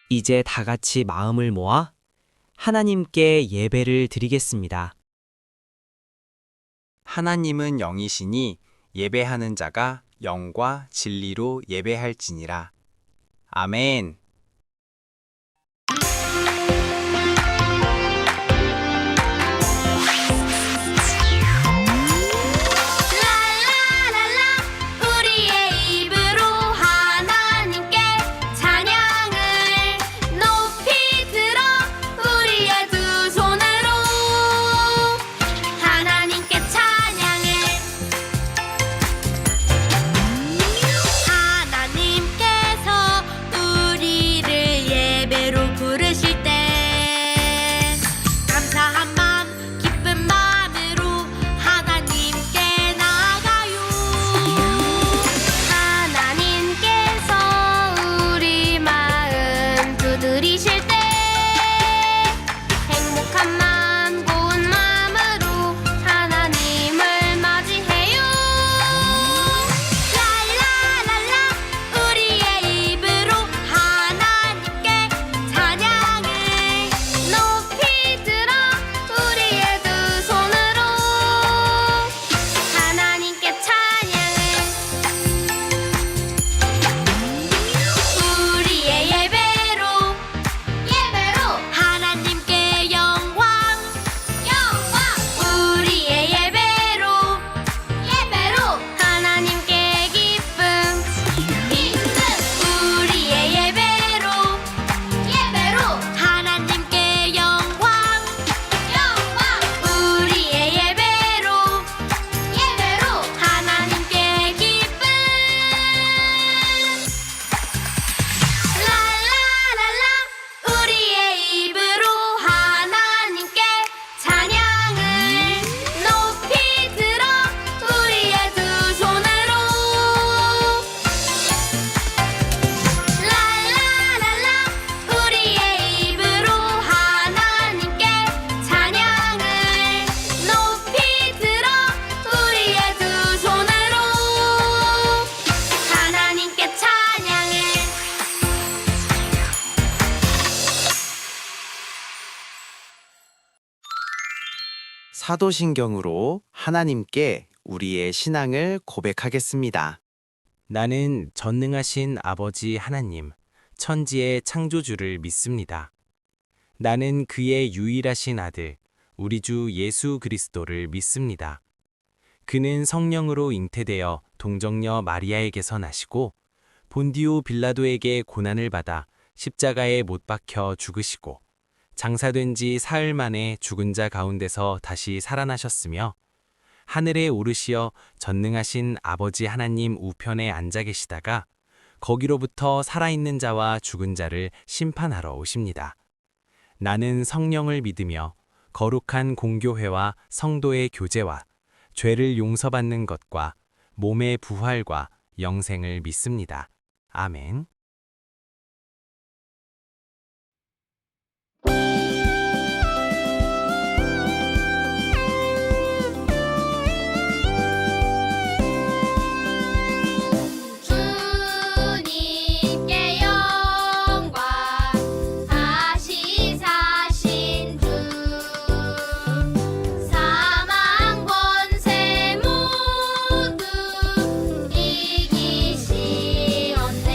이제 다 같이 마음을 모아 하나님께 예배를 드리겠습니다. 하나님은 영이시니 예배하는 자가 영과 진리로 예배할지니라. 아멘. 랄라랄라 우리의 입으로 하나님께 찬양을 높이 들어 우리의 두 손으로 하나님께 찬양을 하나님께서 우리를 예배로 부르실 때 감사한 마음 기쁜 마음으로 하나님께 나아가요. 하나님께서 우리 마음 두드리실 때 행복한 마음 고운 마음으로 하나님을 맞이해요. 랄라랄라 우리의 입으로 하나님께 찬양을 높이 들어 우리의 두 손으로 하나님께 찬양을 우리의 예배로 하나님께 영광 우리의 예배로 하나님께 기쁨 우리의 예배로 하나님께 영광 우리의 예배로 하나님께 기쁨 랄라랄라 우리의 입으로 하나님께 찬양을 높이 들어 우리의 두 손으로 랄라랄라 우리의 입으로 하나님께 찬양을 높이 들어 우리의 두 손으로 하나님께 찬양을 사도신경으로 하나님께 우리의 신앙을 고백하겠습니다. 나는 전능하신 아버지 하나님, 천지의 창조주를 믿습니다. 나는 그의 유일하신 아들, 우리 주 예수 그리스도를 믿습니다. 그는 성령으로 잉태되어 동정녀 마리아에게서 나시고 본디오 빌라도에게 고난을 받아 십자가에 못 박혀 죽으시고 장사된 지 사흘 만에 죽은 자 가운데서 다시 살아나셨으며 하늘에 오르시어 전능하신 아버지 하나님 우편에 앉아 계시다가 거기로부터 살아있는 자와 죽은 자를 심판하러 오십니다. 나는 성령을 믿으며 거룩한 공교회와 성도의 교제와 죄를 용서받는 것과 몸의 부활과 영생을 믿습니다. 아멘. 주님께 영광 다시 사신 주 사망 권세 모두 이기시었네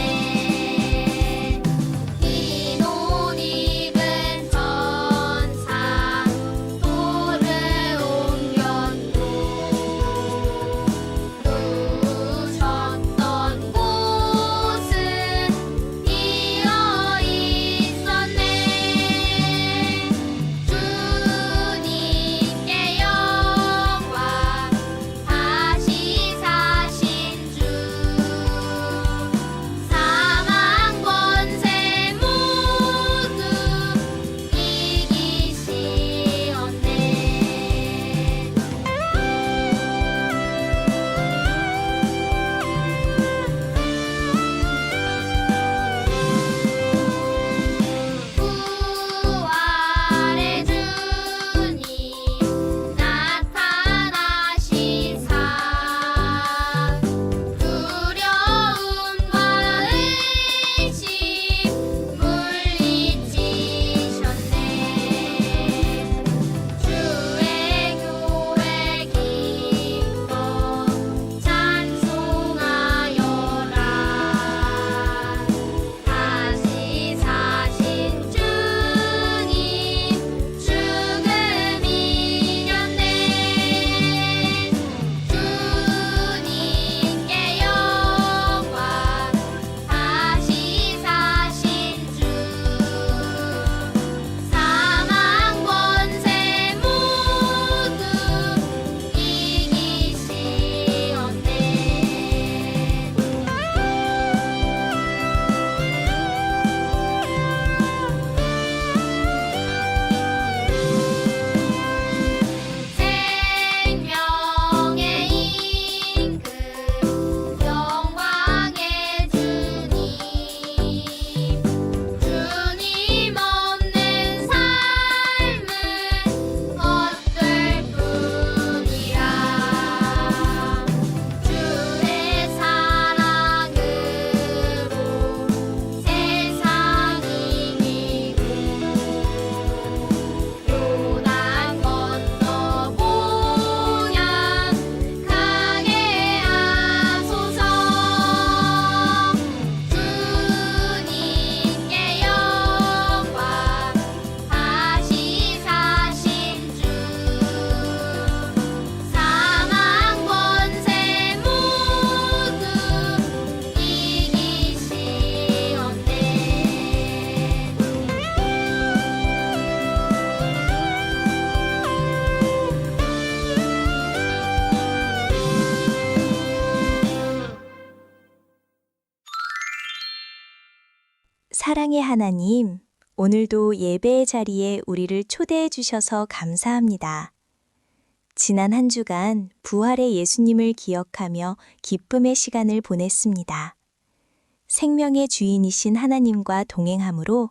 사랑의 하나님, 오늘도 예배의 자리에 우리를 초대해 주셔서 감사합니다. 지난 한 주간 부활의 예수님을 기억하며 기쁨의 시간을 보냈습니다. 생명의 주인이신 하나님과 동행함으로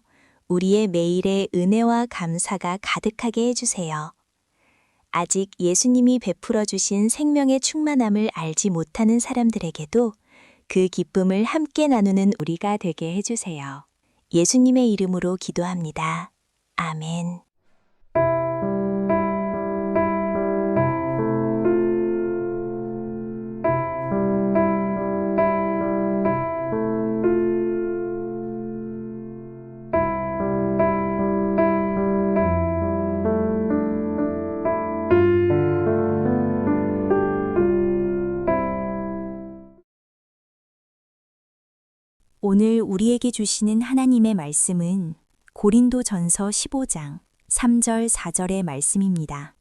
우리의 매일의 은혜와 감사가 가득하게 해주세요. 아직 예수님이 베풀어 주신 생명의 충만함을 알지 못하는 사람들에게도 그 기쁨을 함께 나누는 우리가 되게 해주세요. 예수님의 이름으로 기도합니다. 아멘. 오늘 우리에게 주시는 하나님의 말씀은 고린도전서 15장 3절 4절의 말씀입니다.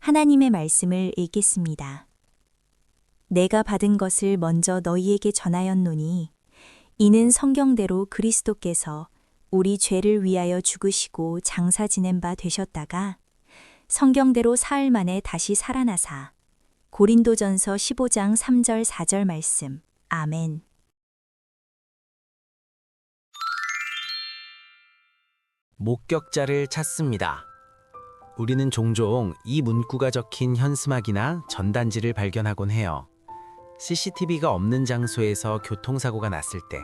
하나님의 말씀을 읽겠습니다. 내가 받은 것을 먼저 너희에게 전하였노니 이는 성경대로 그리스도께서 우리 죄를 위하여 죽으시고 장사 지낸 바 되셨다가 성경대로 사흘 만에 다시 살아나사. 고린도전서 15장 3절 4절 말씀. 아멘. 목격자를 찾습니다. 우리는 종종 이 문구가 적힌 현수막이나 전단지를 발견하곤 해요. CCTV가 없는 장소에서 교통사고가 났을 때,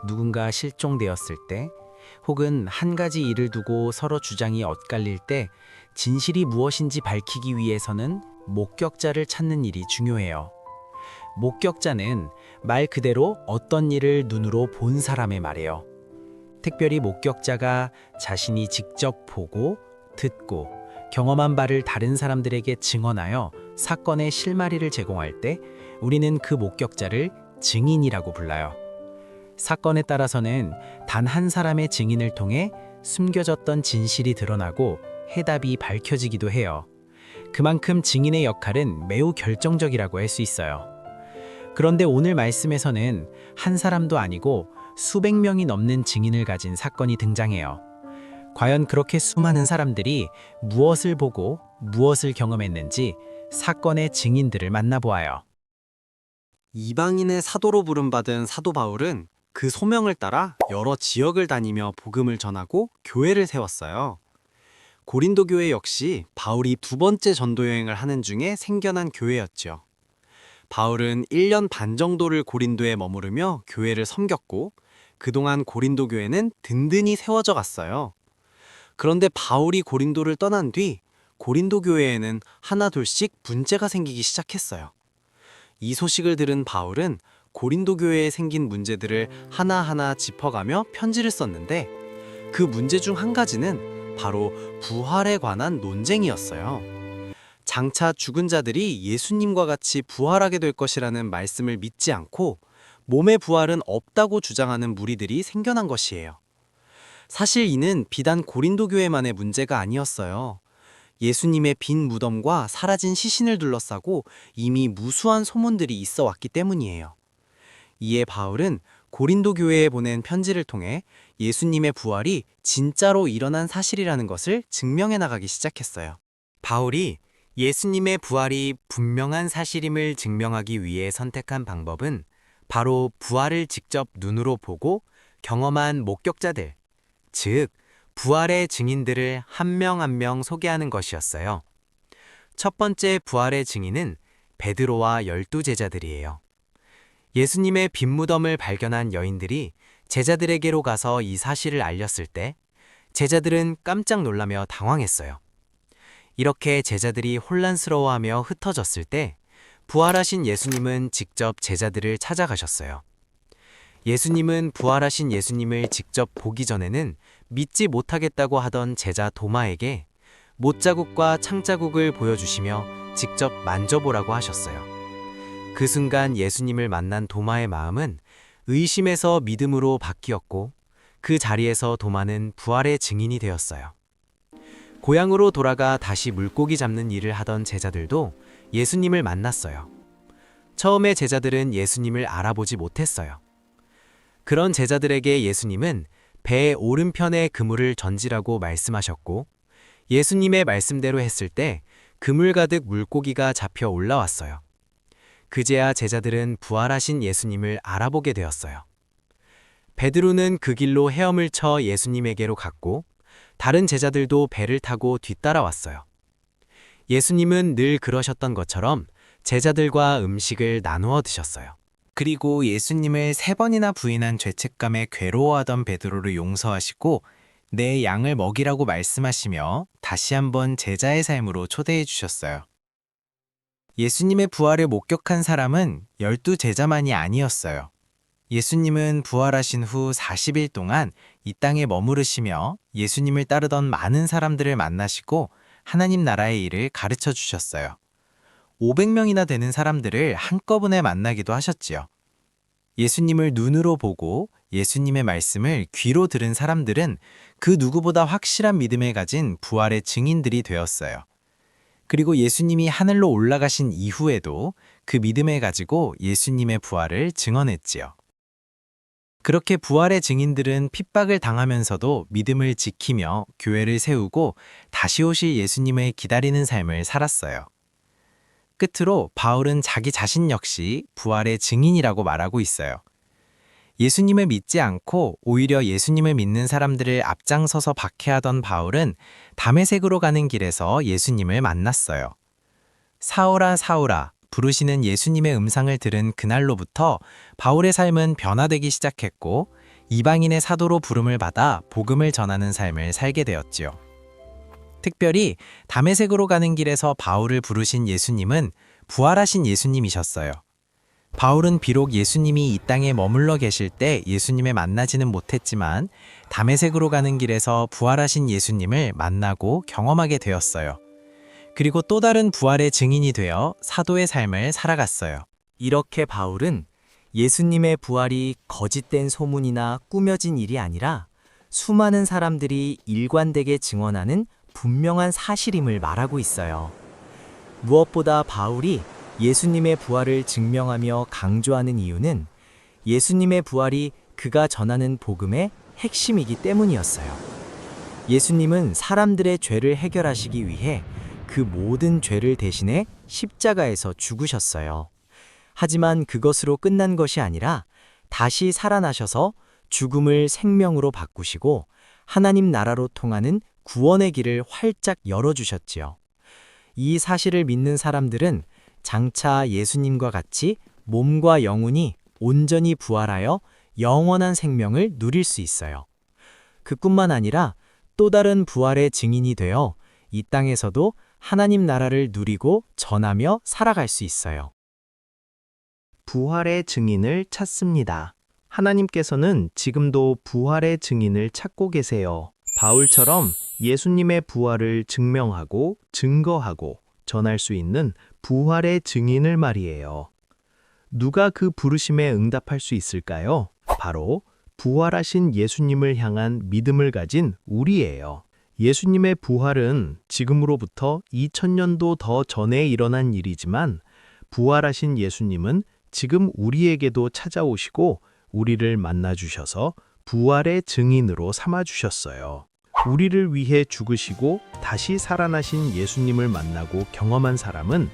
누군가 실종되었을 때, 혹은 한 가지 일을 두고 서로 주장이 엇갈릴 때 진실이 무엇인지 밝히기 위해서는 목격자를 찾는 일이 중요해요. 목격자는 말 그대로 어떤 일을 눈으로 본 사람의 말이에요. 특별히 목격자가 자신이 직접 보고, 듣고, 경험한 바를 다른 사람들에게 증언하여 사건의 실마리를 제공할 때 우리는 그 목격자를 증인이라고 불러요. 사건에 따라서는 단 한 사람의 증인을 통해 숨겨졌던 진실이 드러나고 해답이 밝혀지기도 해요. 그만큼 증인의 역할은 매우 결정적이라고 할 수 있어요. 그런데 오늘 말씀에서는 한 사람도 아니고 수백 명이 넘는 증인을 가진 사건이 등장해요. 과연 그렇게 수많은 사람들이 무엇을 보고 무엇을 경험했는지 사건의 증인들을 만나보아요. 이방인의 사도로 부름받은 사도 바울은 그 소명을 따라 여러 지역을 다니며 복음을 전하고 교회를 세웠어요. 고린도 교회 역시 바울이 두 번째 전도 여행을 하는 중에 생겨난 교회였죠. 바울은 1년 반 정도를 고린도에 머무르며 교회를 섬겼고 그동안 고린도 교회는 든든히 세워져 갔어요. 그런데 바울이 고린도를 떠난 뒤 고린도 교회에는 하나둘씩 문제가 생기기 시작했어요. 이 소식을 들은 바울은 고린도 교회에 생긴 문제들을 하나하나 짚어가며 편지를 썼는데 그 문제 중 한 가지는 바로 부활에 관한 논쟁이었어요. 장차 죽은 자들이 예수님과 같이 부활하게 될 것이라는 말씀을 믿지 않고 몸의 부활은 없다고 주장하는 무리들이 생겨난 것이에요. 사실 이는 비단 고린도 교회만의 문제가 아니었어요. 예수님의 빈 무덤과 사라진 시신을 둘러싸고 이미 무수한 소문들이 있어 왔기 때문이에요. 이에 바울은 고린도 교회에 보낸 편지를 통해 예수님의 부활이 진짜로 일어난 사실이라는 것을 증명해 나가기 시작했어요. 바울이 예수님의 부활이 분명한 사실임을 증명하기 위해 선택한 방법은 바로 부활을 직접 눈으로 보고 경험한 목격자들, 즉 부활의 증인들을 한 명 한 명 소개하는 것이었어요. 첫 번째 부활의 증인은 베드로와 12 제자들이에요. 예수님의 빈 무덤을 발견한 여인들이 제자들에게로 가서 이 사실을 알렸을 때 제자들은 깜짝 놀라며 당황했어요. 이렇게 제자들이 혼란스러워하며 흩어졌을 때 부활하신 예수님은 직접 제자들을 찾아가셨어요. 예수님은 부활하신 예수님을 직접 보기 전에는 믿지 못하겠다고 하던 제자 도마에게 못자국과 창자국을 보여주시며 직접 만져보라고 하셨어요. 그 순간 예수님을 만난 도마의 마음은 의심에서 믿음으로 바뀌었고 그 자리에서 도마는 부활의 증인이 되었어요. 고향으로 돌아가 다시 물고기 잡는 일을 하던 제자들도 예수님을 만났어요. 처음에 제자들은 예수님을 알아보지 못했어요. 그런 제자들에게 예수님은 배의 오른편에 그물을 던지라고 말씀하셨고 예수님의 말씀대로 했을 때 그물 가득 물고기가 잡혀 올라왔어요. 그제야 제자들은 부활하신 예수님을 알아보게 되었어요. 베드로는 그 길로 헤엄을 쳐 예수님에게로 갔고 다른 제자들도 배를 타고 뒤따라왔어요. 예수님은 늘 그러셨던 것처럼 제자들과 음식을 나누어 드셨어요. 그리고 예수님을 3번이나 부인한 죄책감에 괴로워하던 베드로를 용서하시고 내 양을 먹이라고 말씀하시며 다시 한번 제자의 삶으로 초대해 주셨어요. 예수님의 부활을 목격한 사람은 12제자만이 아니었어요. 예수님은 부활하신 후 40일 동안 이 땅에 머무르시며 예수님을 따르던 많은 사람들을 만나시고 하나님 나라의 일을 가르쳐 주셨어요. 500명이나 되는 사람들을 한꺼번에 만나기도 하셨지요. 예수님을 눈으로 보고 예수님의 말씀을 귀로 들은 사람들은 그 누구보다 확실한 믿음을 가진 부활의 증인들이 되었어요. 그리고 예수님이 하늘로 올라가신 이후에도 그 믿음을 가지고 예수님의 부활을 증언했지요. 그렇게 부활의 증인들은 핍박을 당하면서도 믿음을 지키며 교회를 세우고 다시 오실 예수님을 기다리는 삶을 살았어요. 끝으로 바울은 자기 자신 역시 부활의 증인이라고 말하고 있어요. 예수님을 믿지 않고 오히려 예수님을 믿는 사람들을 앞장서서 박해하던 바울은 다메섹으로 가는 길에서 예수님을 만났어요. 사울아 사울아 부르시는 예수님의 음성을 들은 그날로부터 바울의 삶은 변화되기 시작했고 이방인의 사도로 부름을 받아 복음을 전하는 삶을 살게 되었지요. 특별히 다메섹으로 가는 길에서 바울을 부르신 예수님은 부활하신 예수님이셨어요. 바울은 비록 예수님이 이 땅에 머물러 계실 때 예수님을 만나지는 못했지만 다메섹으로 가는 길에서 부활하신 예수님을 만나고 경험하게 되었어요. 그리고 또 다른 부활의 증인이 되어 사도의 삶을 살아갔어요. 이렇게 바울은 예수님의 부활이 거짓된 소문이나 꾸며진 일이 아니라 수많은 사람들이 일관되게 증언하는 분명한 사실임을 말하고 있어요. 무엇보다 바울이 예수님의 부활을 증명하며 강조하는 이유는 예수님의 부활이 그가 전하는 복음의 핵심이기 때문이었어요. 예수님은 사람들의 죄를 해결하시기 위해 그 모든 죄를 대신해 십자가에서 죽으셨어요. 하지만 그것으로 끝난 것이 아니라 다시 살아나셔서 죽음을 생명으로 바꾸시고 하나님 나라로 통하는 구원의 길을 활짝 열어주셨지요. 이 사실을 믿는 사람들은 장차 예수님과 같이 몸과 영혼이 온전히 부활하여 영원한 생명을 누릴 수 있어요. 그뿐만 아니라 또 다른 부활의 증인이 되어 이 땅에서도 하나님 나라를 누리고 전하며 살아갈 수 있어요. 부활의 증인을 찾습니다. 하나님께서는 지금도 부활의 증인을 찾고 계세요. 바울처럼 예수님의 부활을 증명하고 증거하고 전할 수 있는 부활의 증인을 말이에요. 누가 그 부르심에 응답할 수 있을까요? 바로 부활하신 예수님을 향한 믿음을 가진 우리예요. 예수님의 부활은 지금으로부터 2000년도 더 전에 일어난 일이지만 부활하신 예수님은 지금 우리에게도 찾아오시고 우리를 만나주셔서 부활의 증인으로 삼아주셨어요. 우리를 위해 죽으시고 다시 살아나신 예수님을 만나고 경험한 사람은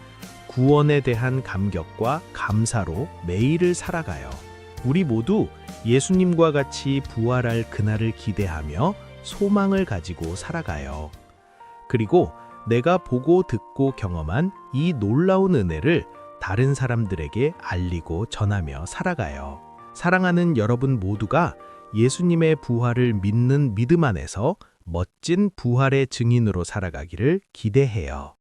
구원에 대한 감격과 감사로 매일을 살아가요. 우리 모두 예수님과 같이 부활할 그날을 기대하며 소망을 가지고 살아가요. 그리고 내가 보고 듣고 경험한 이 놀라운 은혜를 다른 사람들에게 알리고 전하며 살아가요. 사랑하는 여러분 모두가 예수님의 부활을 믿는 믿음 안에서 멋진 부활의 증인으로 살아가기를 기대해요.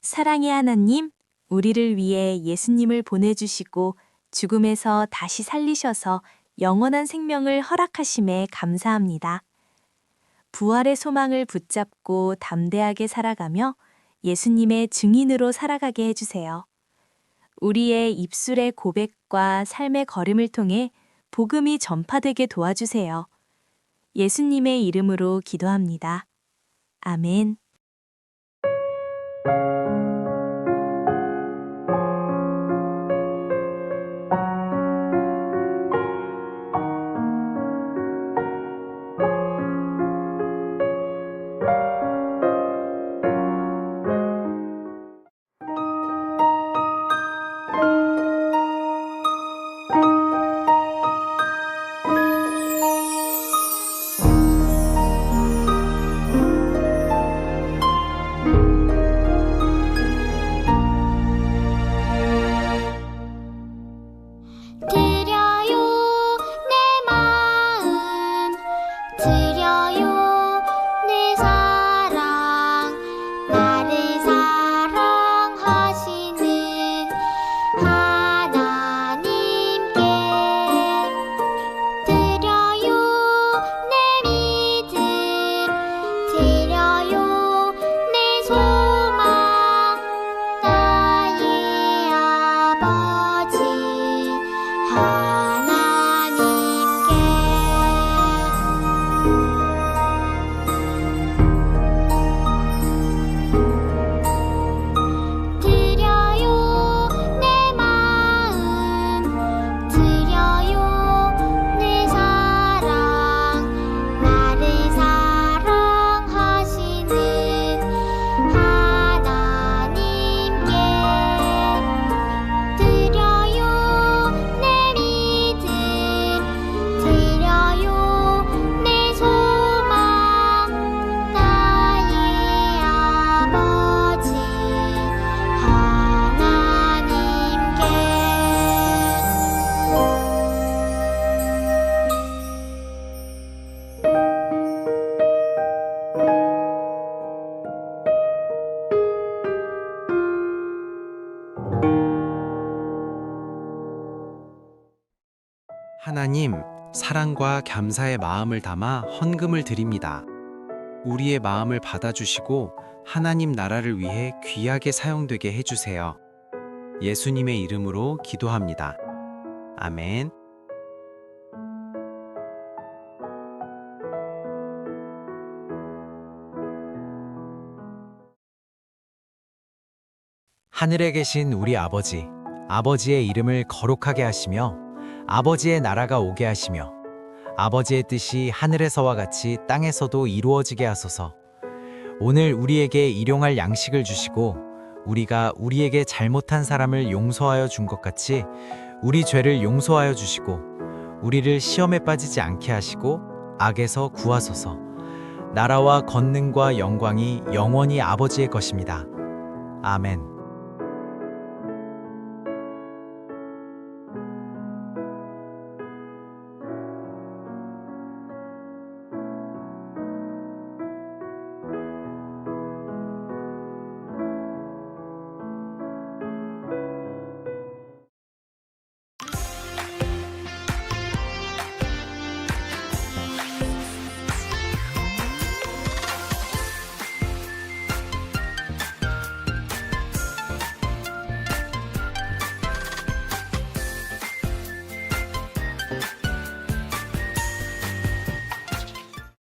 사랑의 하나님, 우리를 위해 예수님을 보내주시고 죽음에서 다시 살리셔서 영원한 생명을 허락하심에 감사합니다. 부활의 소망을 붙잡고 담대하게 살아가며 예수님의 증인으로 살아가게 해주세요. 우리의 입술의 고백과 삶의 걸음을 통해 복음이 전파되게 도와주세요. 예수님의 이름으로 기도합니다. 아멘. 하나님, 사랑과 감사의 마음을 담아 헌금을 드립니다. 우리의 마음을 받아주시고 하나님 나라를 위해 귀하게 사용되게 해주세요. 예수님의 이름으로 기도합니다. 아멘. 하늘에 계신 우리 아버지, 아버지의 이름을 거룩하게 하시며 아버지의 나라가 오게 하시며 아버지의 뜻이 하늘에서와 같이 땅에서도 이루어지게 하소서. 오늘 우리에게 일용할 양식을 주시고 우리가 우리에게 잘못한 사람을 용서하여 준 것 같이 우리 죄를 용서하여 주시고 우리를 시험에 빠지지 않게 하시고 악에서 구하소서. 나라와 권능과 영광이 영원히 아버지의 것입니다. 아멘.